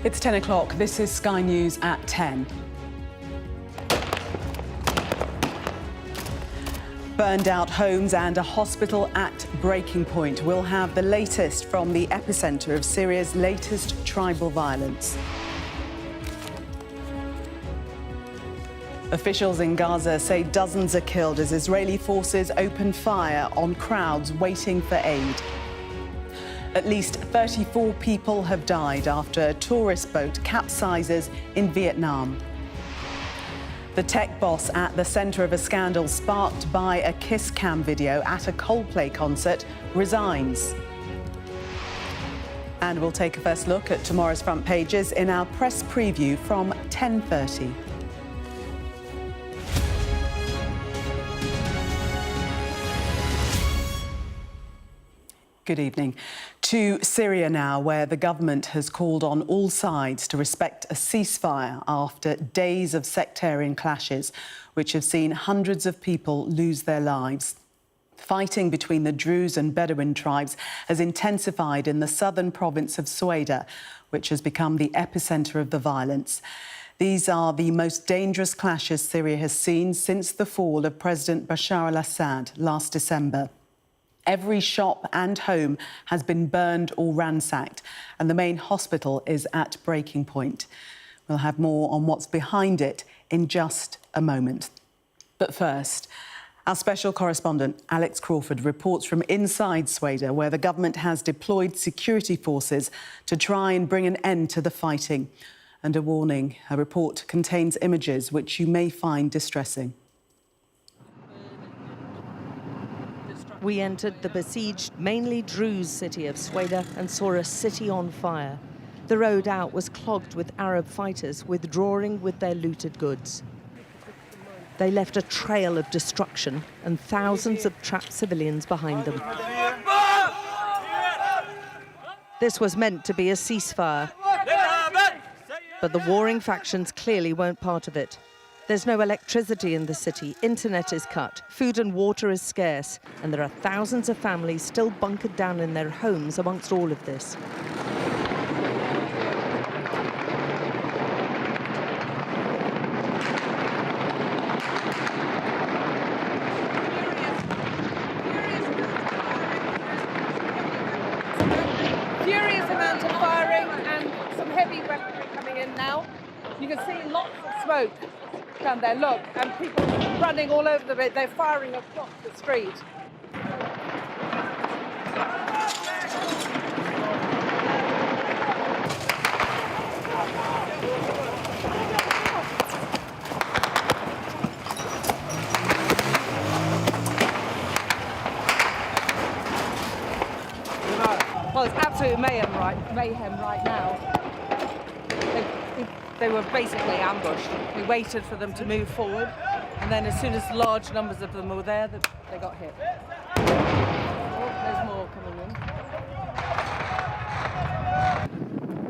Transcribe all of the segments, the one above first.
It's 10 o'clock. This is Sky News at 10. Burned out homes and a hospital at breaking point. We'll have the latest from the epicentre of Syria's latest tribal violence. Officials in Gaza say dozens are killed as Israeli forces open fire on crowds waiting for aid. At least 34 people have died after a tourist boat capsizes in Vietnam. The tech boss at the centre of a scandal sparked by a kiss cam video at a Coldplay concert resigns. And we'll take a first look at tomorrow's front pages in our press preview from 10:30. Good evening. To Syria now, where the government has called on all sides to respect a ceasefire after days of sectarian clashes, which have seen hundreds of people lose their lives. Fighting between the Druze and Bedouin tribes has intensified in the southern province of Sweida, which has become the epicentre of the violence. These are the most dangerous clashes Syria has seen since the fall of President Bashar al-Assad last December. Every shop and home has been burned or ransacked, and the main hospital is at breaking point. We'll have more on what's behind it in just a moment. But first, our special correspondent, Alex Crawford, reports from inside Sweida, where the government has deployed security forces to try and bring an end to the fighting. And a warning, her report contains images which you may find distressing. We entered the besieged, mainly Druze city of Sweida and saw a city on fire. The road out was clogged with Arab fighters withdrawing with their looted goods. They left a trail of destruction and thousands of trapped civilians behind them. This was meant to be a ceasefire, but the warring factions clearly weren't part of it. There's no electricity in the city, internet is cut, food and water is scarce, and there are thousands of families still bunkered down in their homes amongst all of this. Furious amount of firing and some heavy weaponry coming in now. You can see lots of smoke down there, look, and people running all over the bit. They're firing across the street. Well, it's absolute mayhem right now. They were basically ambushed. We waited for them to move forward, and then as soon as large numbers of them were there, they got hit. Oh, there's more coming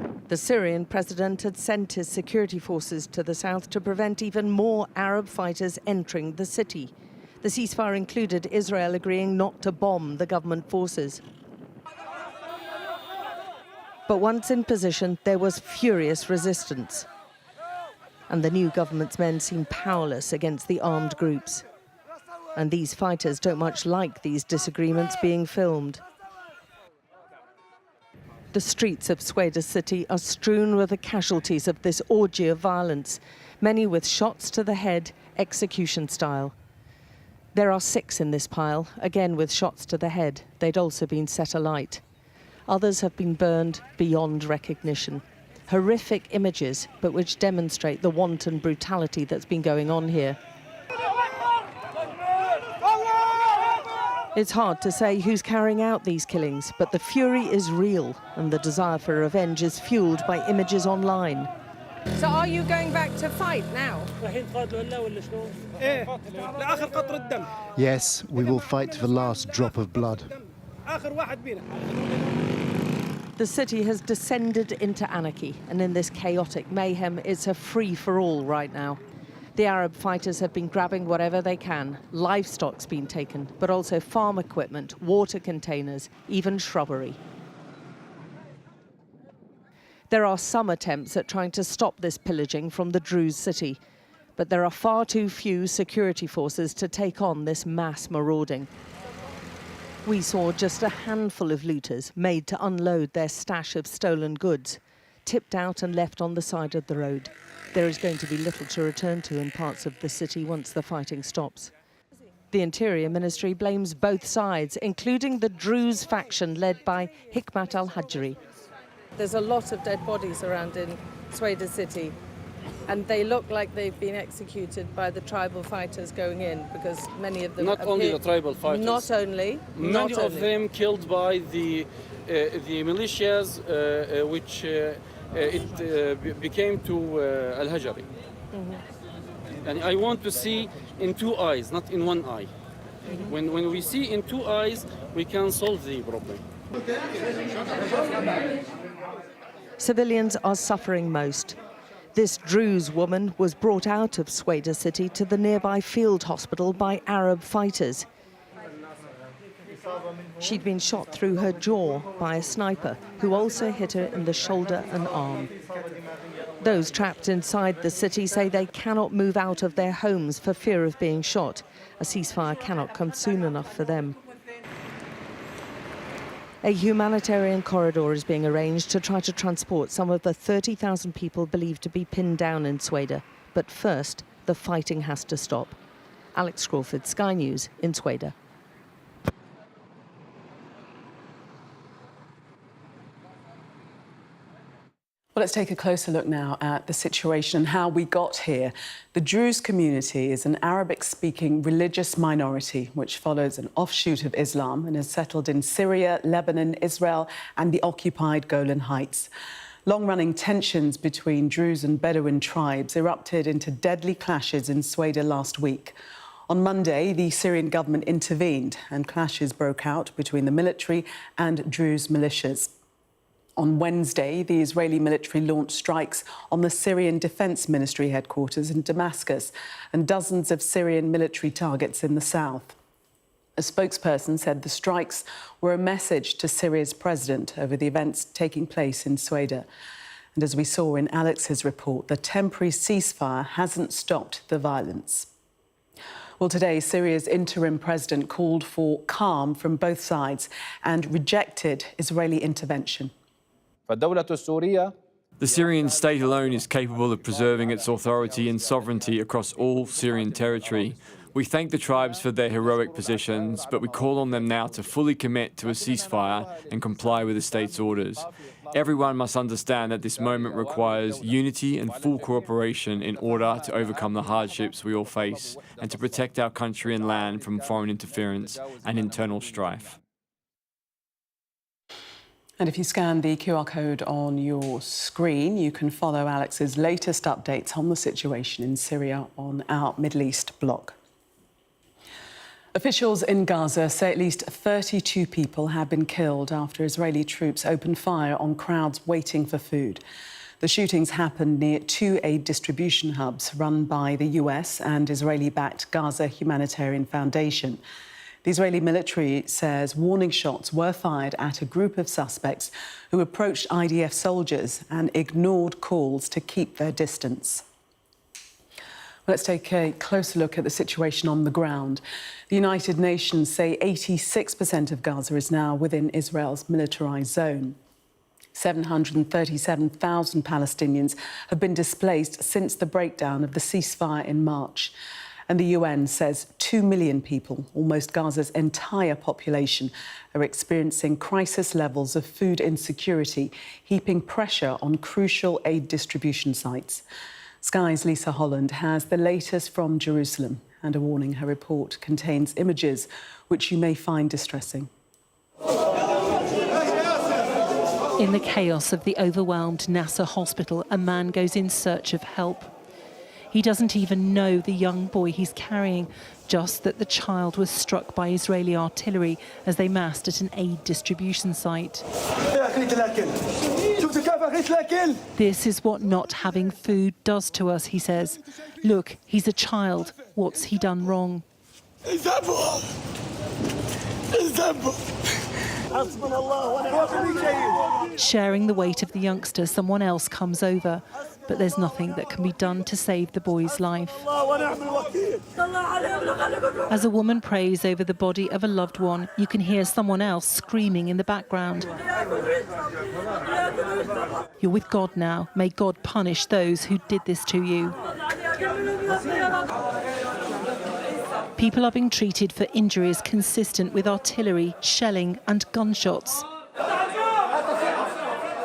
in. The Syrian president had sent his security forces to the south to prevent even more Arab fighters entering the city. The ceasefire included Israel agreeing not to bomb the government forces. But once in position, there was furious resistance. And the new government's men seem powerless against the armed groups. And these fighters don't much like these disagreements being filmed. The streets of Sweida city are strewn with the casualties of this orgy of violence, many with shots to the head, execution style. There are 6 in this pile, again with shots to the head. They'd also been set alight. Others have been burned beyond recognition. Horrific images, but which demonstrate the wanton brutality that's been going on here. It's hard to say who's carrying out these killings, but the fury is real, and the desire for revenge is fueled by images online. So are you going back to fight now? Yes, we will fight to the last drop of blood. The city has descended into anarchy, and in this chaotic mayhem, it's a free-for-all right now. The Arab fighters have been grabbing whatever they can. Livestock's been taken, but also farm equipment, water containers, even shrubbery. There are some attempts at trying to stop this pillaging from the Druze city, but there are far too few security forces to take on this mass marauding. We saw just a handful of looters made to unload their stash of stolen goods, tipped out and left on the side of the road. There is going to be little to return to in parts of the city once the fighting stops. The Interior Ministry blames both sides, including the Druze faction led by Hikmat al-Hajri. There's a lot of dead bodies around in Sweida city, and they look like they've been executed by the tribal fighters going in, because many of them... Not only the tribal fighters. Not only. Many of them killed by the militias, which became to al-Hajri. And I want to see in two eyes, not in one eye. When we see in two eyes, we can solve the problem. Civilians are suffering most. This Druze woman was brought out of Sweida city to the nearby field hospital by Arab fighters. She'd been shot through her jaw by a sniper, who also hit her in the shoulder and arm. Those trapped inside the city say they cannot move out of their homes for fear of being shot. A ceasefire cannot come soon enough for them. A humanitarian corridor is being arranged to try to transport some of the 30,000 people believed to be pinned down in Sweida. But first, the fighting has to stop. Alex Crawford, Sky News in Sweida. Well, let's take a closer look now at the situation and how we got here. The Druze community is an Arabic-speaking religious minority which follows an offshoot of Islam and has settled in Syria, Lebanon, Israel and the occupied Golan Heights. Long-running tensions between Druze and Bedouin tribes erupted into deadly clashes in Sweida last week. On Monday, the Syrian government intervened and clashes broke out between the military and Druze militias. On Wednesday, the Israeli military launched strikes on the Syrian Defence Ministry headquarters in Damascus and dozens of Syrian military targets in the south. A spokesperson said the strikes were a message to Syria's president over the events taking place in Sweida. And as we saw in Alex's report, the temporary ceasefire hasn't stopped the violence. Well, today, Syria's interim president called for calm from both sides and rejected Israeli intervention. The Syrian state alone is capable of preserving its authority and sovereignty across all Syrian territory. We thank the tribes for their heroic positions, but we call on them now to fully commit to a ceasefire and comply with the state's orders. Everyone must understand that this moment requires unity and full cooperation in order to overcome the hardships we all face and to protect our country and land from foreign interference and internal strife. And if you scan the QR code on your screen, you can follow Alex's latest updates on the situation in Syria on our Middle East blog. Officials in Gaza say at least 32 people have been killed after Israeli troops opened fire on crowds waiting for food. The shootings happened near two aid distribution hubs run by the US and Israeli-backed Gaza Humanitarian Foundation. The Israeli military says warning shots were fired at a group of suspects who approached IDF soldiers and ignored calls to keep their distance. Let's take a closer look at the situation on the ground. The United Nations say 86% of Gaza is now within Israel's militarized zone. 737,000 Palestinians have been displaced since the breakdown of the ceasefire in March. And the UN says 2 million people, almost Gaza's entire population, are experiencing crisis levels of food insecurity, heaping pressure on crucial aid distribution sites. Sky's Lisa Holland has the latest from Jerusalem, and a warning: her report contains images which you may find distressing. In the chaos of the overwhelmed Nasser hospital, a man goes in search of help. He doesn't even know the young boy he's carrying, just that the child was struck by Israeli artillery as they massed at an aid distribution site. This is what not having food does to us, he says. Look, he's a child. What's he done wrong? Sharing the weight of the youngster, someone else comes over, but there's nothing that can be done to save the boy's life. As a woman prays over the body of a loved one, you can hear someone else screaming in the background. You're with God now. May God punish those who did this to you. People are being treated for injuries consistent with artillery, shelling and gunshots.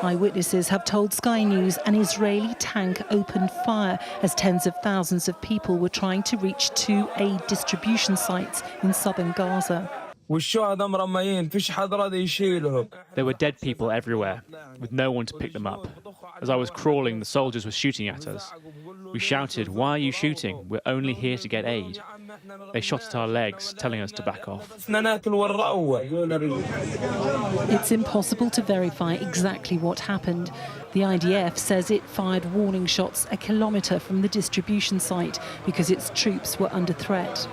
Eyewitnesses have told Sky News an Israeli tank opened fire as tens of thousands of people were trying to reach two aid distribution sites in southern Gaza. There were dead people everywhere, with no one to pick them up. As I was crawling, the soldiers were shooting at us. We shouted, "Why are you shooting? We're only here to get aid." They shot at our legs, telling us to back off. It's impossible to verify exactly what happened. The IDF says it fired warning shots a kilometre from the distribution site because its troops were under threat.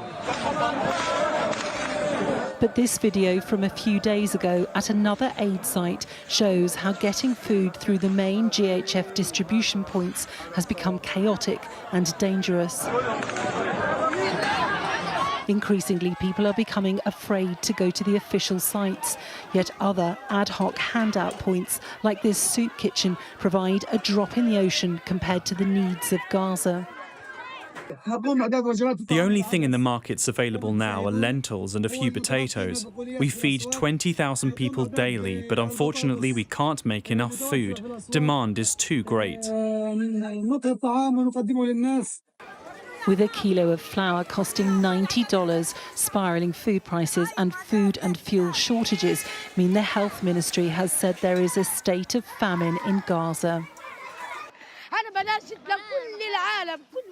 But this video from a few days ago at another aid site shows how getting food through the main GHF distribution points has become chaotic and dangerous. Increasingly, people are becoming afraid to go to the official sites, yet other ad hoc handout points like this soup kitchen provide a drop in the ocean compared to the needs of Gaza. The only thing in the markets available now are lentils and a few potatoes. We feed 20,000 people daily, but unfortunately we can't make enough food. Demand is too great. With a kilo of flour costing $90, spiralling food prices and food and fuel shortages mean the health ministry has said there is a state of famine in Gaza.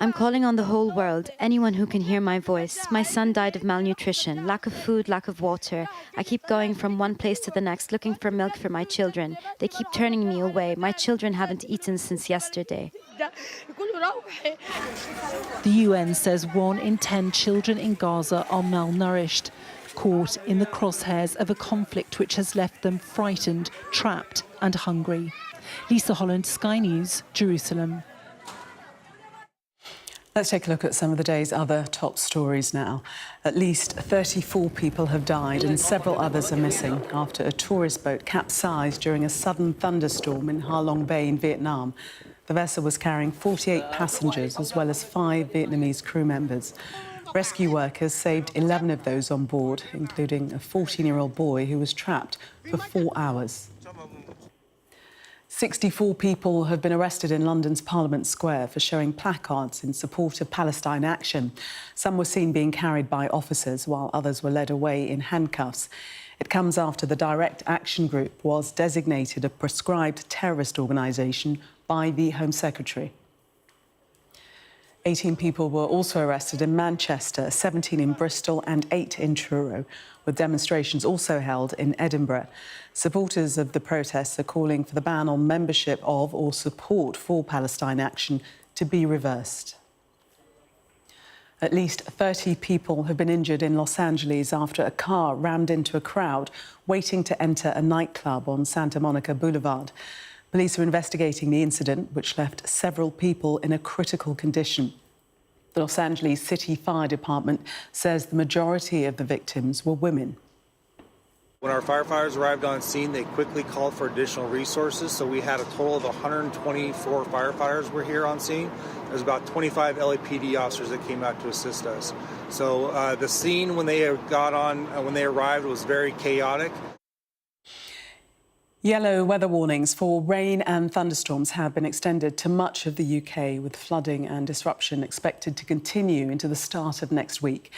I'm calling on the whole world, anyone who can hear my voice. My son died of malnutrition, lack of food, lack of water. I keep going from one place to the next looking for milk for my children. They keep turning me away. My children haven't eaten since yesterday. The UN says 1 in 10 children in Gaza are malnourished, caught in the crosshairs of a conflict which has left them frightened, trapped and hungry. Lisa Holland, Sky News, Jerusalem. Let's take a look at some of the day's other top stories now. At least 34 people have died and several others are missing after a tourist boat capsized during a sudden thunderstorm in Ha Long Bay in Vietnam. The vessel was carrying 48 passengers as well as 5 Vietnamese crew members. Rescue workers saved 11 of those on board, including a 14-year-old boy who was trapped for 4 hours. 64 people have been arrested in London's Parliament Square for showing placards in support of Palestine action. Some were seen being carried by officers, while others were led away in handcuffs. It comes after the Direct Action Group was designated a proscribed terrorist organisation by the Home Secretary. 18 people were also arrested in Manchester, 17 in Bristol and 8 in Truro, with demonstrations also held in Edinburgh. Supporters of the protests are calling for the ban on membership of or support for Palestine action to be reversed. At least 30 people have been injured in Los Angeles after a car rammed into a crowd waiting to enter a nightclub on Santa Monica Boulevard. Police are investigating the incident, which left several people in a critical condition. The Los Angeles City Fire Department says the majority of the victims were women. When our firefighters arrived on scene, they quickly called for additional resources. So we had a total of 124 firefighters were here on scene. There's about 25 LAPD officers that came out to assist us. So the scene when they arrived was very chaotic. Yellow weather warnings for rain and thunderstorms have been extended to much of the UK, with flooding and disruption expected to continue into the start of next week.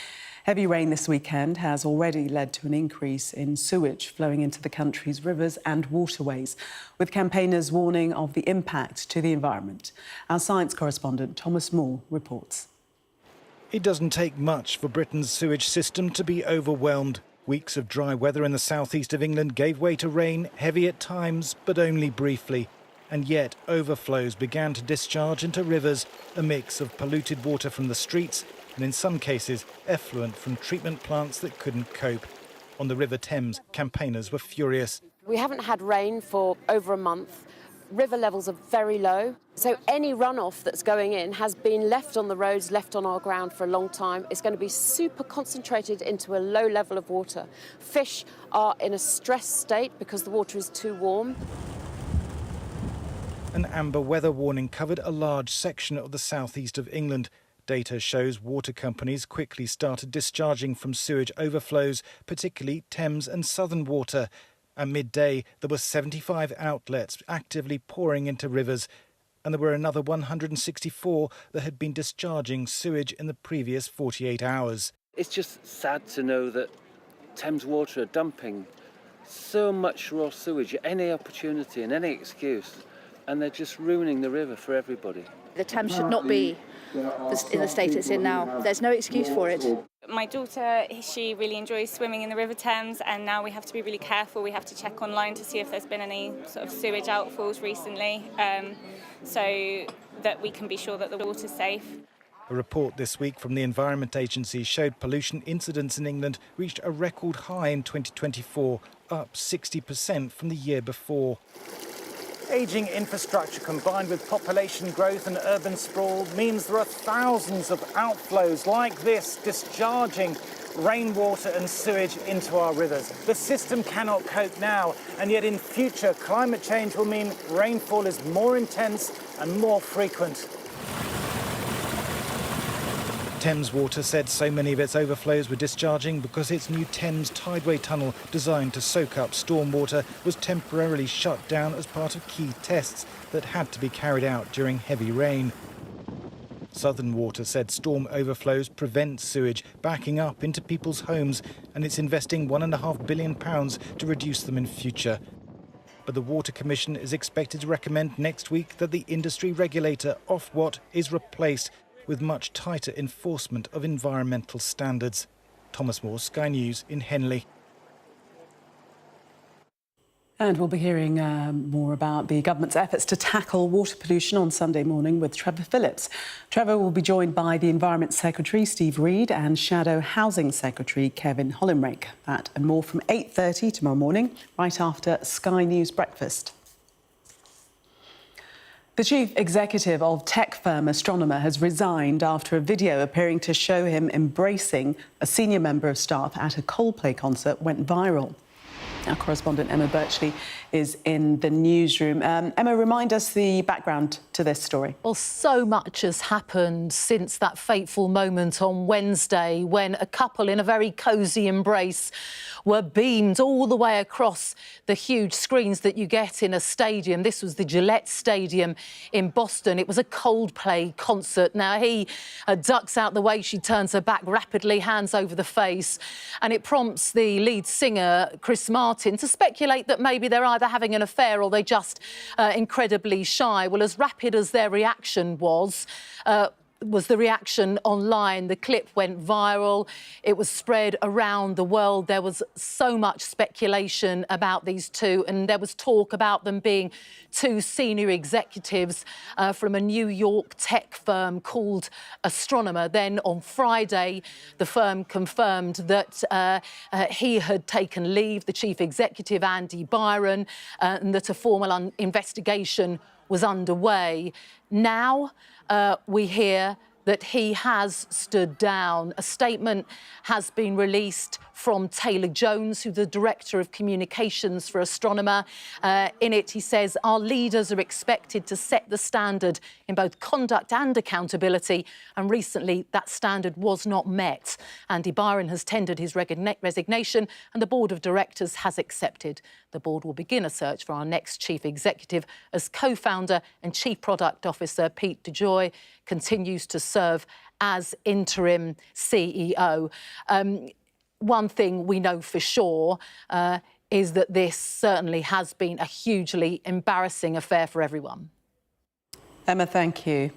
Heavy rain this weekend has already led to an increase in sewage flowing into the country's rivers and waterways, with campaigners warning of the impact to the environment. Our science correspondent Thomas Moore reports. It doesn't take much for Britain's sewage system to be overwhelmed. Weeks of dry weather in the southeast of England gave way to rain, heavy at times, but only briefly. And yet overflows began to discharge into rivers, a mix of polluted water from the streets and in some cases effluent from treatment plants that couldn't cope. On the River Thames, campaigners were furious. We haven't had rain for over a month. River levels are very low, so any runoff that's going in has been left on the roads, left on our ground for a long time. It's going to be super concentrated into a low level of water. Fish are in a stressed state because the water is too warm. An amber weather warning covered a large section of the southeast of England. Data shows water companies quickly started discharging from sewage overflows, particularly Thames and Southern Water. At midday, there were 75 outlets actively pouring into rivers, and there were another 164 that had been discharging sewage in the previous 48 hours. It's just sad to know that Thames Water are dumping so much raw sewage at any opportunity and any excuse, and they're just ruining the river for everybody. The Thames should not be in the state it's in now. There's no excuse for it. My daughter, she really enjoys swimming in the River Thames, and now we have to be really careful. We have to check online to see if there's been any sort of sewage outfalls recently, so that we can be sure that the water's safe. A report this week from the Environment Agency showed pollution incidents in England reached a record high in 2024, up 60% from the year before. Ageing infrastructure combined with population growth and urban sprawl means there are thousands of outflows like this discharging rainwater and sewage into our rivers. The system cannot cope now, and yet in future climate change will mean rainfall is more intense and more frequent. Thames Water said so many of its overflows were discharging because its new Thames Tideway tunnel, designed to soak up stormwater, was temporarily shut down as part of key tests that had to be carried out during heavy rain. Southern Water said storm overflows prevent sewage backing up into people's homes, and it's investing £1.5 billion to reduce them in future. But the Water Commission is expected to recommend next week that the industry regulator, Ofwat, is replaced with much tighter enforcement of environmental standards. Thomas Moore, Sky News in Henley. And we'll be hearing more about the government's efforts to tackle water pollution on Sunday morning with Trevor Phillips. Trevor will be joined by the Environment Secretary, Steve Reed, and Shadow Housing Secretary, Kevin Hollinrake. That and more from 8:30 tomorrow morning, right after Sky News Breakfast. The chief executive of tech firm Astronomer has resigned after a video appearing to show him embracing a senior member of staff at a Coldplay concert went viral. Our correspondent Emma Birchley is in the newsroom. Emma, remind us the background to this story. Well, so much has happened since that fateful moment on Wednesday when a couple in a very cosy embrace were beamed all the way across the huge screens that you get in a stadium. This was the Gillette Stadium in Boston. It was a Coldplay concert. Now, he ducks out the way. She turns her back rapidly, hands over the face, and it prompts the lead singer, Chris Martin, to speculate that maybe they're either having an affair or they're just incredibly shy. Well, as rapid as their reaction was the reaction online. The clip went viral. It was spread around the world. There was so much speculation about these two, and there was talk about them being two senior executives from a New York tech firm called Astronomer. Then on Friday, the firm confirmed that he had taken leave, the chief executive, Andy Byron, and that a formal investigation was underway. Now we hear that he has stood down. A statement has been released from Taylor Jones, who's the Director of Communications for Astronomer. In it, he says, our leaders are expected to set the standard in both conduct and accountability, and recently that standard was not met. Andy Byron has tendered his resignation, and the Board of Directors has accepted. The board will begin a search for our next chief executive as co-founder and chief product officer Pete DeJoy continues to serve as interim CEO. One thing we know for sure is that this certainly has been a hugely embarrassing affair for everyone. Emma, thank you.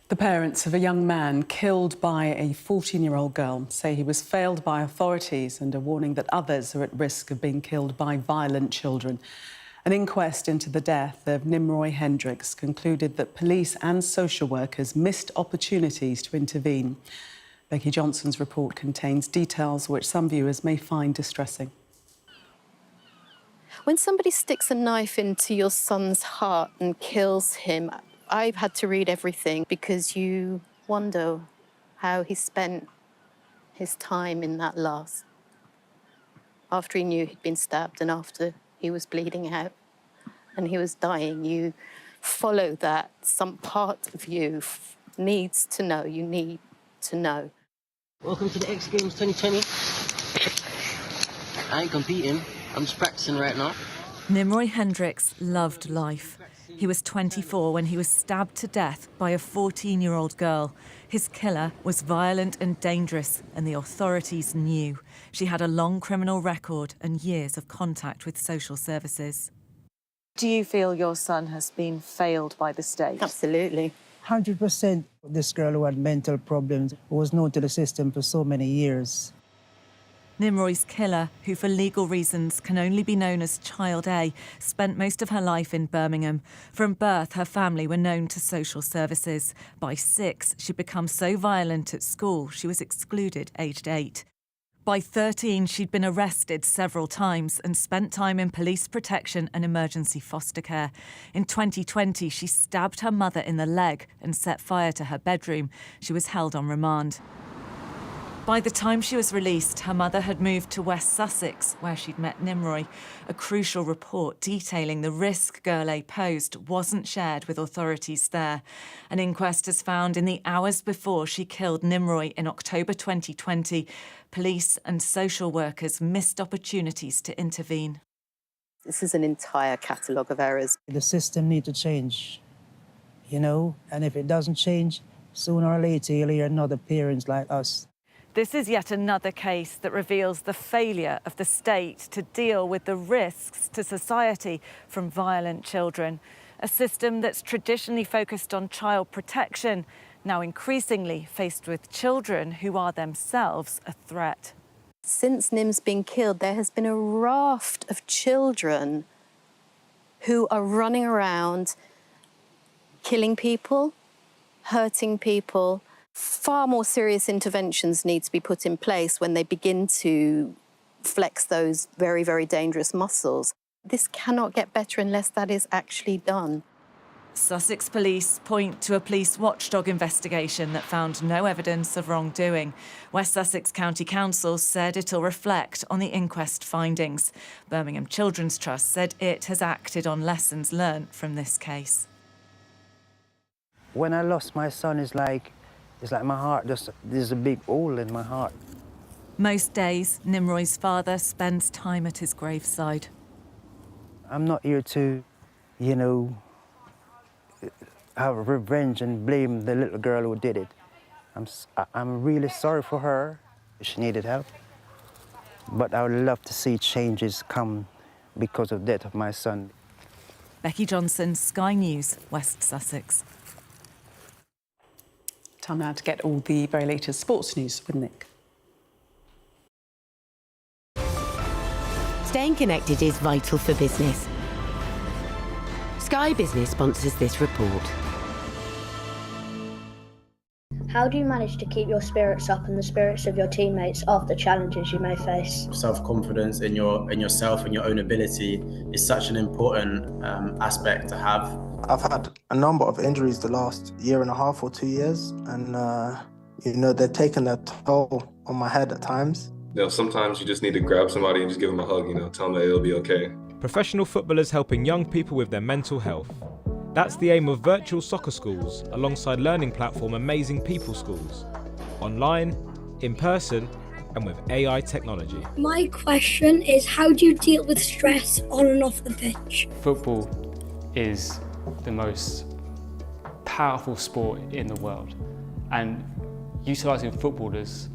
The parents of a young man killed by a 14-year-old girl say he was failed by authorities and are warning that others are at risk of being killed by violent children. An inquest into the death of Nimroy Hendricks concluded that police and social workers missed opportunities to intervene. Becky Johnson's report contains details which some viewers may find distressing. When somebody sticks a knife into your son's heart and kills him, I've had to read everything because you wonder how he spent his time in that last. After he knew he'd been stabbed and after he was bleeding out and he was dying, you follow that. Some part of you needs to know. You need to know. Welcome to the X Games 2020. I ain't competing. I'm just practicing right now. Nimroy Hendricks loved life. He was 24 when he was stabbed to death by a 14-year-old girl. His killer was violent and dangerous, and the authorities knew. She had a long criminal record and years of contact with social services. Do you feel your son has been failed by the state? Absolutely. 100% this girl who had mental problems was known to the system for so many years. Nimroy's killer, who for legal reasons can only be known as Child A, spent most of her life in Birmingham. From birth, her family were known to social services. By 6, she'd become so violent at school she was excluded aged 8. By 13, she'd been arrested several times and spent time in police protection and emergency foster care. In 2020, she stabbed her mother in the leg and set fire to her bedroom. She was held on remand. By the time she was released, her mother had moved to West Sussex, where she'd met Nimroy. A crucial report detailing the risk Girl A posed wasn't shared with authorities there. An inquest has found in the hours before she killed Nimroy in October 2020, police and social workers missed opportunities to intervene. This is an entire catalogue of errors. The system needs to change, you know, and if it doesn't change, sooner or later you'll hear another parents like us. This is yet another case that reveals the failure of the state to deal with the risks to society from violent children. A system that's traditionally focused on child protection, now increasingly faced with children who are themselves a threat. Since Nim's been killed, there has been a raft of children who are running around killing people, hurting people. Far more serious interventions need to be put in place when they begin to flex those very, very dangerous muscles. This cannot get better unless that is actually done. Sussex police point to a police watchdog investigation that found no evidence of wrongdoing. West Sussex County Council said it'll reflect on the inquest findings. Birmingham Children's Trust said it has acted on lessons learnt from this case. When I lost my son, it's like my heart, there's a big hole in my heart. Most days, Nimroy's father spends time at his graveside. I'm not here to, you know, have revenge and blame the little girl who did it. I'm really sorry for her. She needed help. But I would love to see changes come because of the death of my son. Becky Johnson, Sky News, West Sussex. Time now to get all the very latest sports news with Nick. Staying connected is vital for business. Sky Business sponsors this report. How do you manage to keep your spirits up and the spirits of your teammates after challenges you may face? Self-confidence in yourself and your own ability is such an important aspect to have. I've had a number of injuries the last year and a half or 2 years, and you know, they're taking their toll on my head at times. You know, sometimes you just need to grab somebody and just give them a hug, you know, tell them that it'll be okay. Professional footballers helping young people with their mental health. That's the aim of virtual soccer schools, alongside learning platform Amazing People Schools. Online, in person, and with AI technology. My question is, how do you deal with stress on and off the pitch? Football is the most powerful sport in the world, and utilising footballers,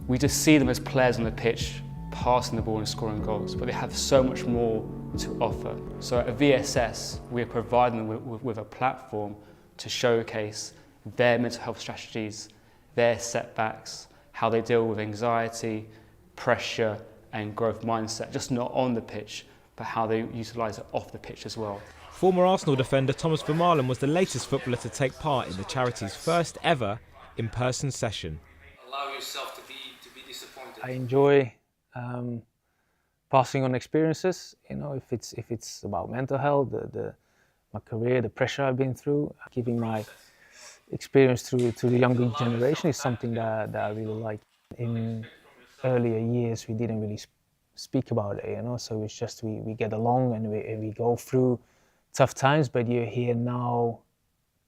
we just see them as players on the pitch, passing the ball and scoring goals, but they have so much more to offer. So at VSS, we're providing them with a platform to showcase their mental health strategies, their setbacks, how they deal with anxiety, pressure and growth mindset, just not on the pitch, but how they utilise it off the pitch as well. Former Arsenal defender Thomas Vermaelen was the latest footballer to take part in the charity's first ever in-person session. allow yourself to be disappointed? I enjoy passing on experiences. You know, if it's about mental health, my career, the pressure I've been through, giving my experience to the younger generation is something that I really like. In earlier years, we didn't really speak about it, you know, so it's just we get along and we go through tough times, but you hear now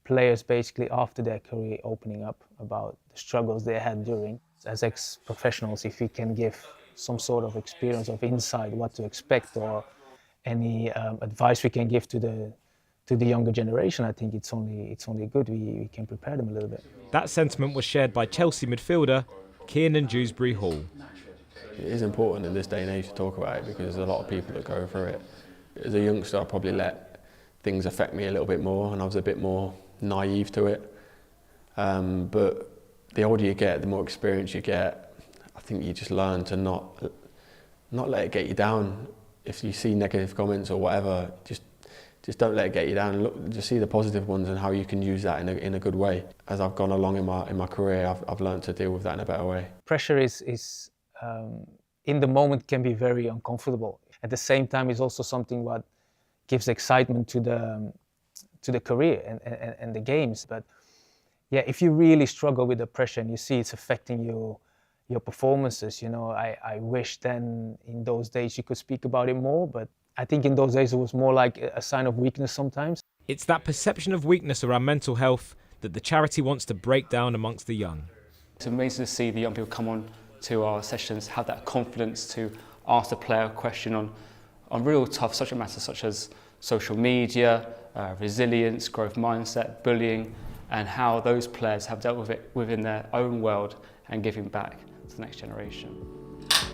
players basically after their career opening up about the struggles they had during. As ex-professionals, if we can give some sort of experience of insight, what to expect, or any advice we can give to the younger generation, I think it's only good. We can prepare them a little bit. That sentiment was shared by Chelsea midfielder Kiernan Dewsbury-Hall. It is important in this day and age to talk about it because there's a lot of people that go through it. As a youngster, I probably let things affect me a little bit more, and I was a bit more naive to it. But the older you get, the more experience you get, I think you just learn to not let it get you down. If you see negative comments or whatever, just don't let it get you down. Look, just see the positive ones and how you can use that in a good way. As I've gone along in my career, I've learned to deal with that in a better way. Pressure is in the moment can be very uncomfortable. At the same time, it's also something what gives excitement to the career and the games. But yeah, if you really struggle with the pressure and you see it's affecting your performances, you know, I wish then in those days you could speak about it more, but I think in those days it was more like a sign of weakness sometimes. It's that perception of weakness around mental health that the charity wants to break down amongst the young. It's amazing to see the young people come on to our sessions, have that confidence to ask the player a question on real tough subject matters such as social media, resilience, growth mindset, bullying, and how those players have dealt with it within their own world and giving back to the next generation.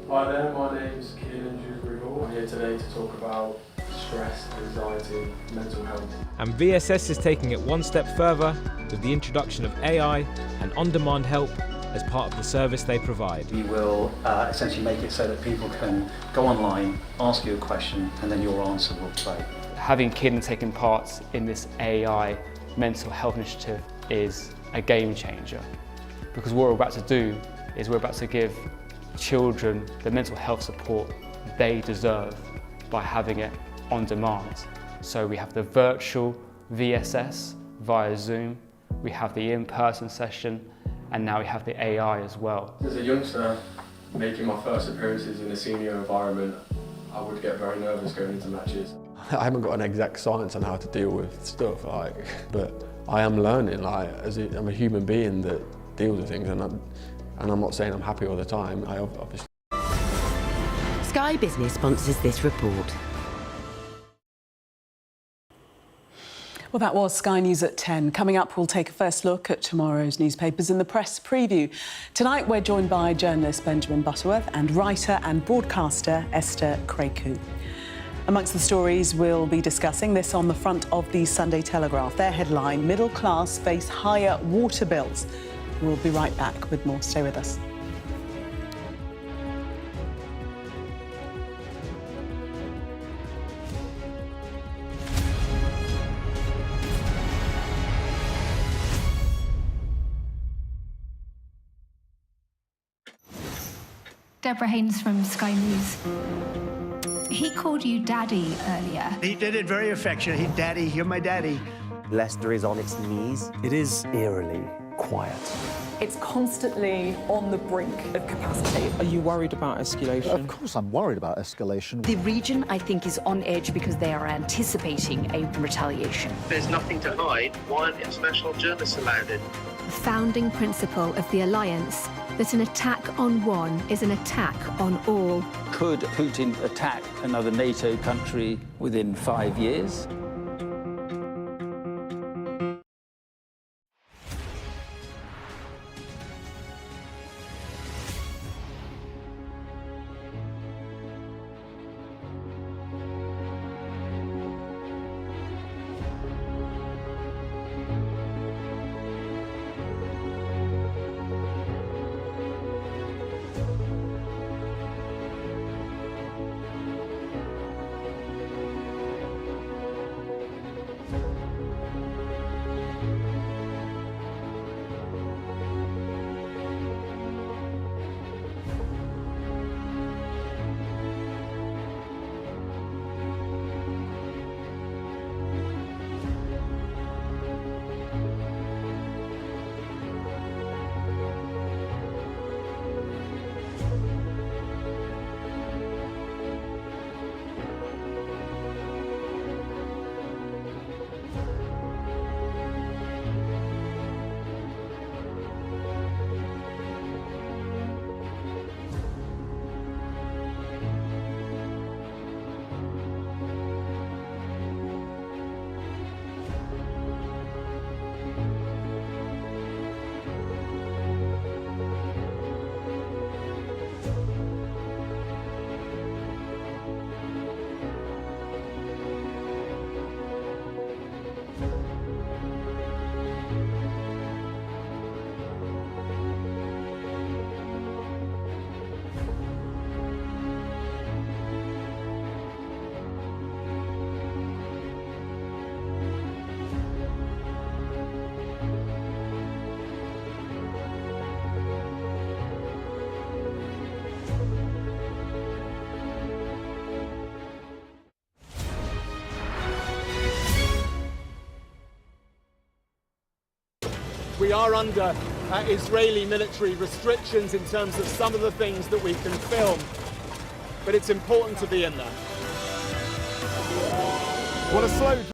Hi there, my name's Kiernan Dewsbury-Hall. I'm here today to talk about stress, anxiety, mental health. And VSS is taking it one step further with the introduction of AI and on-demand help as part of the service they provide. We will essentially make it so that people can go online, ask you a question, and then your answer will play. Having Kiernan taking part in this AI mental health initiative is a game changer, because what we're about to do is we're about to give children the mental health support they deserve by having it on demand. So we have the virtual VSS via Zoom, we have the in-person session, and now we have the AI as well. As a youngster, making my first appearances in a senior environment, I would get very nervous going into matches. I haven't got an exact science on how to deal with stuff, but I am learning. I'm a human being that deals with things, and I'm not saying I'm happy all the time. I obviously. Sky Business sponsors this report. Well, that was Sky News at 10. Coming up, we'll take a first look at tomorrow's newspapers in the press preview. Tonight, we're joined by journalist Benjamin Butterworth and writer and broadcaster Esther Kraku. Amongst the stories we'll be discussing, this on the front of the Sunday Telegraph. Their headline, middle class face higher water bills. We'll be right back with more. Stay with us. Deborah Haynes from Sky News. He called you Daddy earlier. He did it very affectionate. Daddy, you're my daddy. Leicester is on its knees. It is eerily quiet. It's constantly on the brink of capacity. Are you worried about escalation? Of course I'm worried about escalation. The region, I think, is on edge because they are anticipating a retaliation. There's nothing to hide. Why aren't international journalists allowed in? The founding principle of the alliance, that an attack on one is an attack on all. Could Putin attack another NATO country within 5 years? are under Israeli military restrictions in terms of some of the things that we can film, but it's important to be in there. What a slow